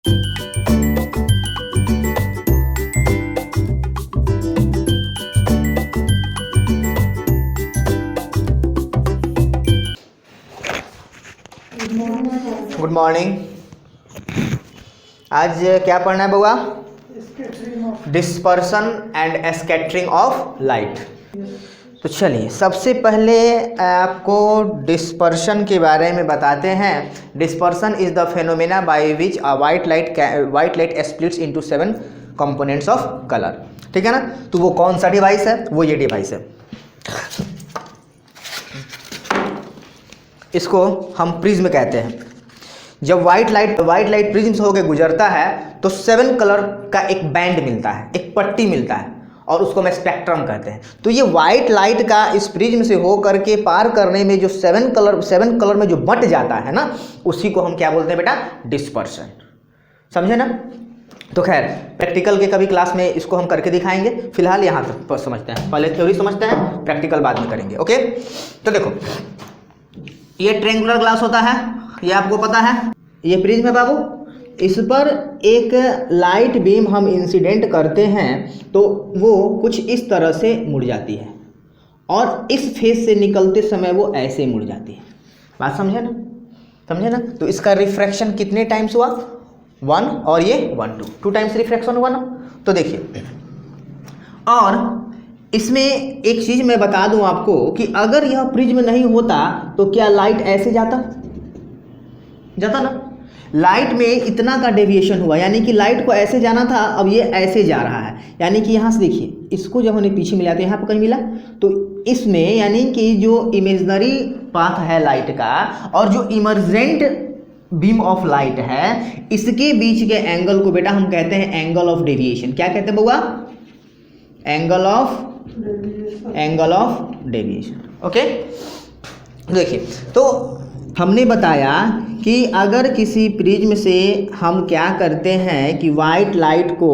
Good morning. आज क्या पढ़ना है बउआ? Dispersion and scattering of light. तो चलिए सबसे पहले आपको डिस्पर्शन के बारे में बताते हैं। Dispersion is the phenomena by which a white light splits into 7 components of colour. ठीक है ना? तो वो कौन सा डिवाइस है? वो ये डिवाइस है। इसको हम प्रिज्म कहते हैं। जब वाइट लाइट प्रिज्म से होकर गुजरता है तो 7 कलर का एक बैंड मिलता है, एक पट्टी मिलता है, और उसको हम स्पेक्ट्रम कहते हैं। तो ये वाइट लाइट का इस प्रिज्म से होकर के पार करने में जो 7 कलर में जो बंट जाता है ना, उसी को हम क्या बोलते हैं बेटा? डिस्पर्शन। समझे ना? तो खैर प्रैक्टिकल के कभी क्लास में इसको हम करके दिखाएंगे। फिलहाल यहाँ तक समझते हैं, पहले थ्योरी समझते हैं, प्रैक्टिकल बाद में करेंगे। ओके, तो देखो ये ट्रायंगुलर ग्लास होता है, ये आपको पता है। ये प्रिज्म है बाबू, इस पर एक लाइट बीम हम इंसिडेंट करते हैं तो वो कुछ इस तरह से मुड़ जाती है, और इस फेस से निकलते समय वो ऐसे मुड़ जाती है। बात समझे ना? समझे ना? तो इसका रिफ्रैक्शन कितने टाइम्स हुआ? 1, और ये 1 2 टाइम्स रिफ्रैक्शन हुआ ना। तो देखिए, और इसमें एक चीज़ मैं बता दूं आपको कि अगर यह प्रिज्म नहीं होता तो क्या लाइट ऐसे जाता ना? लाइट में इतना का डेविएशन हुआ, यानी कि लाइट को ऐसे जाना था, अब ये ऐसे जा रहा है। यानी कि यहाँ से देखिए, इसको जब हमने पीछे मिला तो यहाँ पर कहीं मिला, तो इसमें यानी कि जो इमेजिनरी पाथ है लाइट का और जो इमर्जेंट बीम ऑफ लाइट है, इसके बीच के एंगल को बेटा हम कहते हैं एंगल ऑफ डेविएशन। क्या कहते हैं बउआ? Angle of deviation. ओके, देखिए, तो हमने बताया कि अगर किसी प्रिज्म से हम क्या करते हैं कि वाइट लाइट को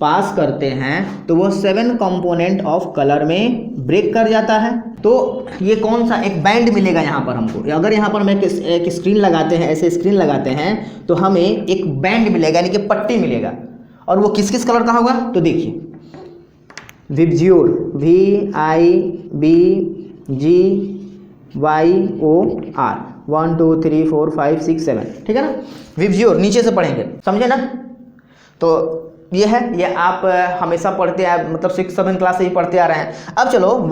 पास करते हैं तो वो 7 कंपोनेंट ऑफ कलर में ब्रेक कर जाता है। तो ये कौन सा एक बैंड मिलेगा यहाँ पर हमको। अगर यहाँ पर हम एक स्क्रीन लगाते हैं, ऐसे स्क्रीन लगाते हैं, तो हमें एक बैंड मिलेगा, यानी कि पट्टी मिलेगा। और वो किस किस कलर का होगा? तो देखिए, विबज्योर, VIBGYOR 1 2 3 4 5 6 7। ठीक है ना? विबज्योर नीचे से पढ़ेंगे, समझे ना? तो ये है, ये आप हमेशा पढ़ते आए, मतलब 6 7 क्लास से ही पढ़ते आ रहे हैं। अब चलो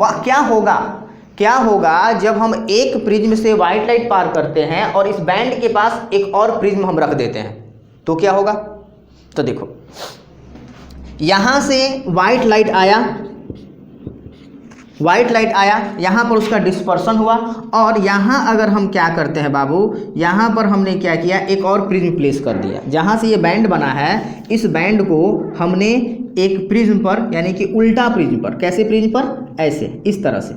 क्या होगा जब हम एक प्रिज्म से वाइट लाइट पार करते हैं और इस बैंड के पास एक और प्रिज्म हम रख देते हैं, तो क्या होगा? तो देखो, यहाँ से वाइट लाइट आया, यहाँ पर उसका डिस्पर्सन हुआ, और यहाँ अगर हम क्या करते हैं बाबू, यहाँ पर हमने क्या किया, एक और प्रिज्म प्लेस कर दिया। जहाँ से ये बैंड बना है, इस बैंड को हमने एक प्रिज्म पर, यानी कि उल्टा प्रिज्म पर। कैसे प्रिज्म पर? ऐसे, इस तरह से।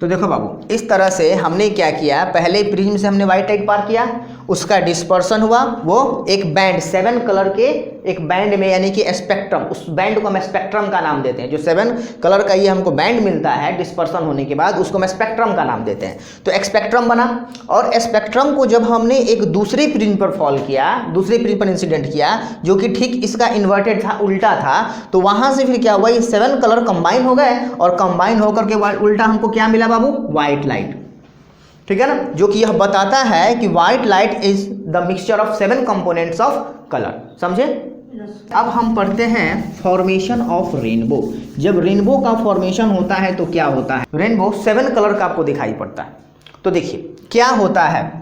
तो देखो बाबू, इस तरह से हमने क्या किया, पहले प्रिज्म से हमने वाइट लाइट पार किया, उसका डिस्पर्सन हुआ, वो एक बैंड 7 कलर के एक बैंड में, यानी कि स्पेक्ट्रम, उस बैंड को हम स्पेक्ट्रम का नाम देते हैं। जो 7 कलर का ये हमको बैंड मिलता है डिस्पर्सन होने के बाद, उसको हम स्पेक्ट्रम का नाम देते हैं। तो एक स्पेक्ट्रम बना, और स्पेक्ट्रम को जब हमने एक दूसरे प्रिज्म पर फॉल किया, दूसरे प्रिज्म पर इंसिडेंट किया, जो कि ठीक इसका इन्वर्टेड था, उल्टा था, तो वहाँ से फिर क्या हुआ, ये 7 कलर कंबाइन हो गए, और कंबाइन होकर के उल्टा हमको क्या मिला बाबू? White light. ठीक है ना? जो कि यह बताता है कि white light is the mixture of 7 components of colour. समझे? अब हम पढ़ते हैं फॉर्मेशन ऑफ रेनबो। जब रेनबो का फॉर्मेशन होता है तो क्या होता है? रेनबो 7 कलर का आपको दिखाई पड़ता है। तो देखिए क्या होता है,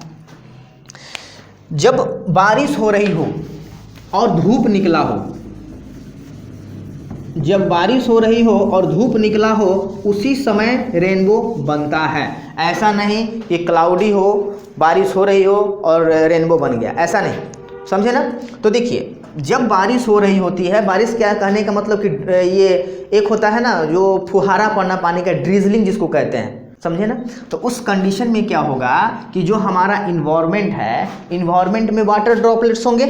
जब बारिश हो रही हो और धूप निकला हो, जब बारिश हो रही हो और धूप निकला हो, उसी समय रेनबो बनता है। ऐसा नहीं कि क्लाउडी हो, बारिश हो रही हो और रेनबो बन गया, ऐसा नहीं। समझे ना? तो देखिए, जब बारिश हो रही होती है, बारिश क्या कहने का मतलब कि ये एक होता है ना, जो फुहारा पड़ना पानी का, ड्रिजलिंग जिसको कहते हैं। समझे ना? तो उस कंडीशन में क्या होगा कि जो हमारा इन्वायरमेंट है, इन्वायरमेंट में वाटर ड्रॉपलेट्स होंगे,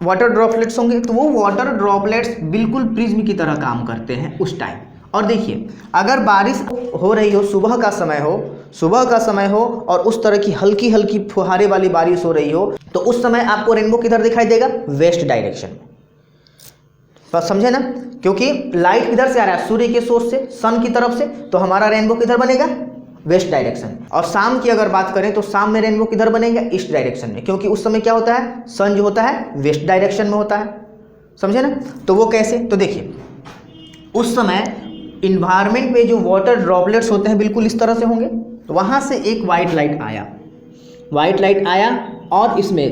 तो वो वाटर ड्रॉपलेट्स बिल्कुल प्रिज्म की तरह काम करते हैं उस टाइम। और देखिए, अगर बारिश हो रही हो, सुबह का समय हो, सुबह का समय हो और उस तरह की हल्की हल्की फुहारे वाली बारिश हो रही हो, तो उस समय आपको रेनबो किधर दिखाई देगा? वेस्ट डायरेक्शन में। बस समझे ना? क्योंकि लाइट किधर से आ रहा है? सूर्य के सोर्स से, सन की तरफ से, तो हमारा रेनबो किधर बनेगा? West direction. और शाम की अगर बात करें तो शाम में रेनबो किधर बनेगा? ईस्ट डायरेक्शन में, क्योंकि उस समय क्या होता है? सन जो होता है वेस्ट डायरेक्शन में होता है। समझे ना? तो वो कैसे? तो देखिए, उस समय इन्वायरमेंट में जो वाटर ड्रॉपलेट्स होते हैं बिल्कुल इस तरह से होंगे। तो वहाँ से एक वाइट लाइट आया, वाइट लाइट आया और इसमें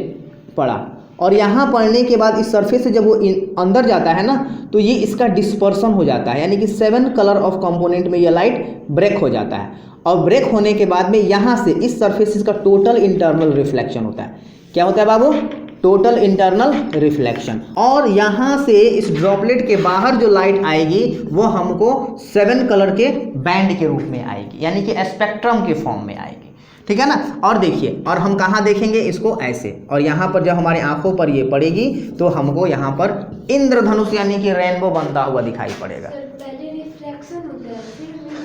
पड़ा, और यहाँ पड़ने के बाद इस सरफेस से जब वो अंदर जाता है ना, तो ये इसका डिस्पर्सन हो जाता है, यानी कि 7 कलर ऑफ कंपोनेंट में ये लाइट ब्रेक हो जाता है। और ब्रेक होने के बाद में यहाँ से इस सरफेस का टोटल इंटरनल रिफ्लेक्शन होता है। क्या होता है बाबू? Total internal reflection. और यहाँ से इस ड्रॉपलेट के बाहर जो लाइट आएगी वो हमको 7 कलर के बैंड के रूप में आएगी, यानी कि स्पेक्ट्रम के फॉर्म में आएगी। ठीक है ना? और देखिए, और हम कहाँ देखेंगे इसको? ऐसे। और यहाँ पर जब हमारी आंखों पर ये पड़ेगी तो हमको यहाँ पर इंद्रधनुष यानी कि रेनबो बनता हुआ दिखाई पड़ेगा।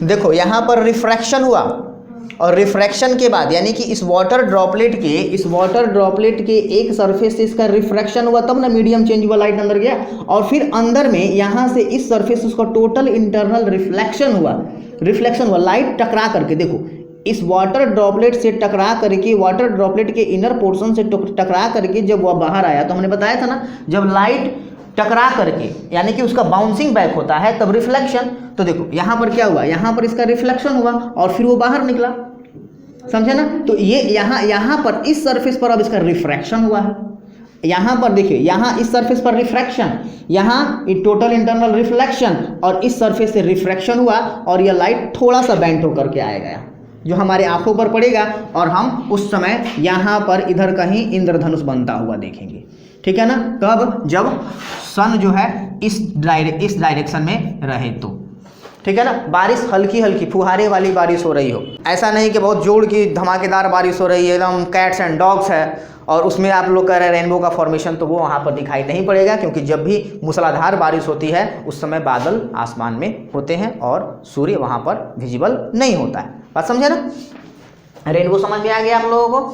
देखो, यहाँ पर रिफ्रैक्शन हुआ, और रिफ्रैक्शन के बाद यानी कि इस वाटर ड्रॉपलेट के एक सरफेस से इसका रिफ्रैक्शन हुआ, तब ना मीडियम चेंज हुआ, लाइट अंदर गया, और फिर अंदर में यहाँ से इस सरफेस उसका टोटल इंटरनल रिफ्लेक्शन हुआ लाइट टकरा करके। देखो, इस वाटर ड्रॉपलेट से टकरा करके, वाटर ड्रॉपलेट के इनर पोर्शन से टकरा करके जब वह बाहर आया, तो हमने बताया था ना, जब लाइट टकरा करके यानी कि उसका बाउंसिंग बैक होता है तब रिफ्लेक्शन। तो देखो यहाँ पर क्या हुआ? यहाँ पर इसका रिफ्लेक्शन हुआ और फिर वो बाहर निकला। समझे ना? तो ये यहाँ पर इस सरफेस पर अब इसका रिफ्रैक्शन हुआ है। यहाँ पर देखिए, यहाँ इस सरफेस पर रिफ्रैक्शन, यहाँ टोटल इंटरनल रिफ्लेक्शन, और इस सरफेस से रिफ्रैक्शन हुआ, और यह लाइट थोड़ा सा बेंट होकर के आएगा जो हमारे आंखों पर पड़ेगा, और हम उस समय यहाँ पर इधर कहीं इंद्रधनुष बनता हुआ देखेंगे। ठीक है ना? कब? जब सन जो है इस डायरेक्शन में रहे तो। ठीक है ना? बारिश हल्की हल्की फुहारे वाली बारिश हो रही हो, ऐसा नहीं कि बहुत जोर की धमाकेदार बारिश हो रही है, एकदम कैट्स एंड डॉग्स है, और उसमें आप लोग कह रहे हैं रेनबो का फॉर्मेशन, तो वो वहाँ पर दिखाई नहीं पड़ेगा, क्योंकि जब भी मूसलाधार बारिश होती है उस समय बादल आसमान में होते हैं और सूर्य वहाँ पर विजिबल नहीं होता है। बात समझे ना? रेनबो समझ में आ गया आप लोगों को?